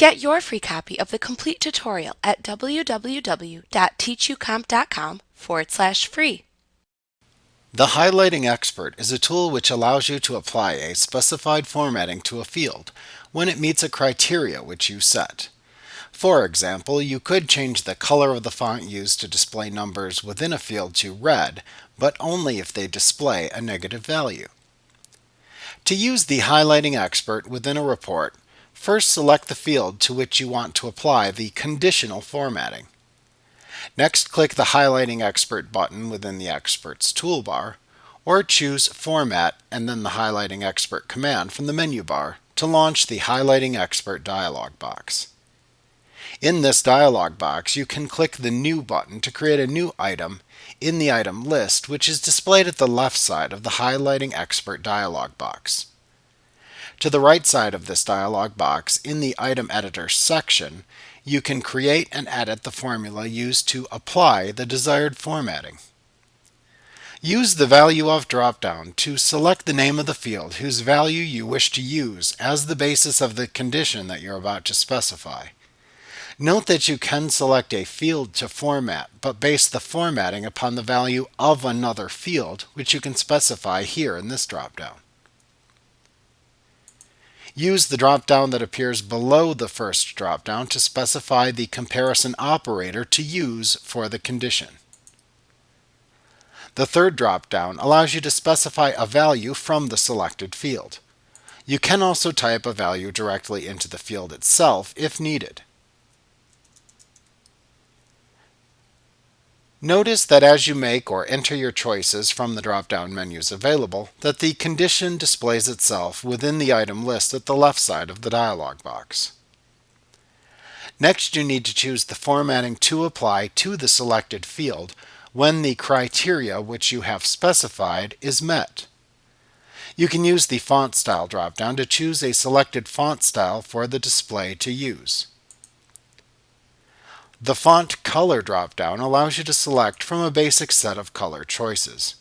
Get your free copy of the complete tutorial at www.teachucomp.com/free. The Highlighting Expert is a tool which allows you to apply a specified formatting to a field when it meets a criteria which you set. For example, you could change the color of the font used to display numbers within a field to red, but only if they display a negative value. To use the Highlighting Expert within a report, first select the field to which you want to apply the conditional formatting. Next, click the Highlighting Expert button within the Expert's toolbar, or choose Format and then the Highlighting Expert command from the menu bar to launch the Highlighting Expert dialog box. In this dialog box, you can click the New button to create a new item in the item list, which is displayed at the left side of the Highlighting Expert dialog box. To the right side of this dialog box, in the Item Editor section, you can create and edit the formula used to apply the desired formatting. Use the Value Of drop-down to select the name of the field whose value you wish to use as the basis of the condition that you're about to specify. Note that you can select a field to format, but base the formatting upon the value of another field, which you can specify here in this drop-down. Use the drop-down that appears below the first drop-down to specify the comparison operator to use for the condition. The third drop-down allows you to specify a value from the selected field. You can also type a value directly into the field itself if needed. Notice that as you make or enter your choices from the drop-down menus available, that the condition displays itself within the item list at the left side of the dialog box. Next, you need to choose the formatting to apply to the selected field when the criteria which you have specified is met. You can use the Font Style drop-down to choose a selected font style for the display to use. The Font Color drop-down allows you to select from a basic set of color choices.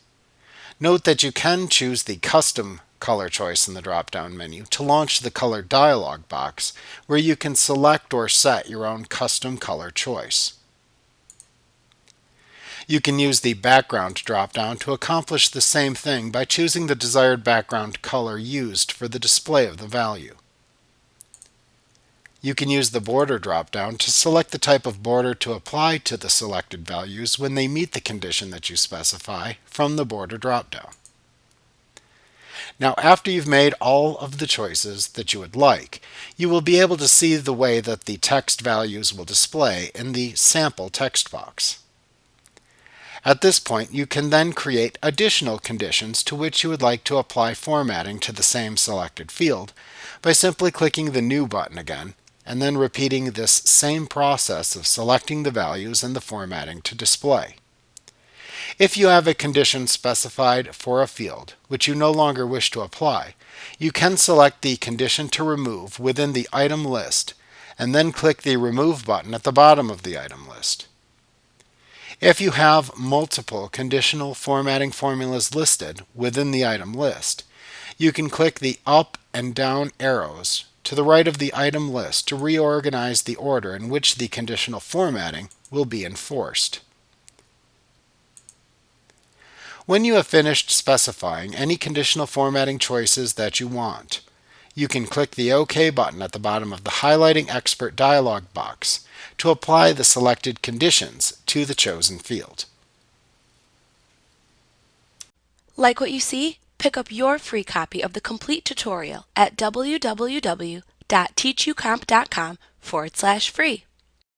Note that you can choose the Custom Color choice in the drop-down menu to launch the Color dialog box, where you can select or set your own custom color choice. You can use the Background drop-down to accomplish the same thing by choosing the desired background color used for the display of the value. You can use the Border drop-down to select the type of border to apply to the selected values when they meet the condition that you specify from the Border drop-down. Now, after you've made all of the choices that you would like, you will be able to see the way that the text values will display in the sample text box. At this point, you can then create additional conditions to which you would like to apply formatting to the same selected field by simply clicking the New button again, and then repeating this same process of selecting the values and the formatting to display. If you have a condition specified for a field which you no longer wish to apply, you can select the condition to remove within the item list and then click the Remove button at the bottom of the item list. If you have multiple conditional formatting formulas listed within the item list, you can click the up and down arrows to the right of the item list to reorganize the order in which the conditional formatting will be enforced. When you have finished specifying any conditional formatting choices that you want, you can click the OK button at the bottom of the Highlighting Expert dialog box to apply the selected conditions to the chosen field. Like what you see? Pick up your free copy of the complete tutorial at www.teachucomp.com/free.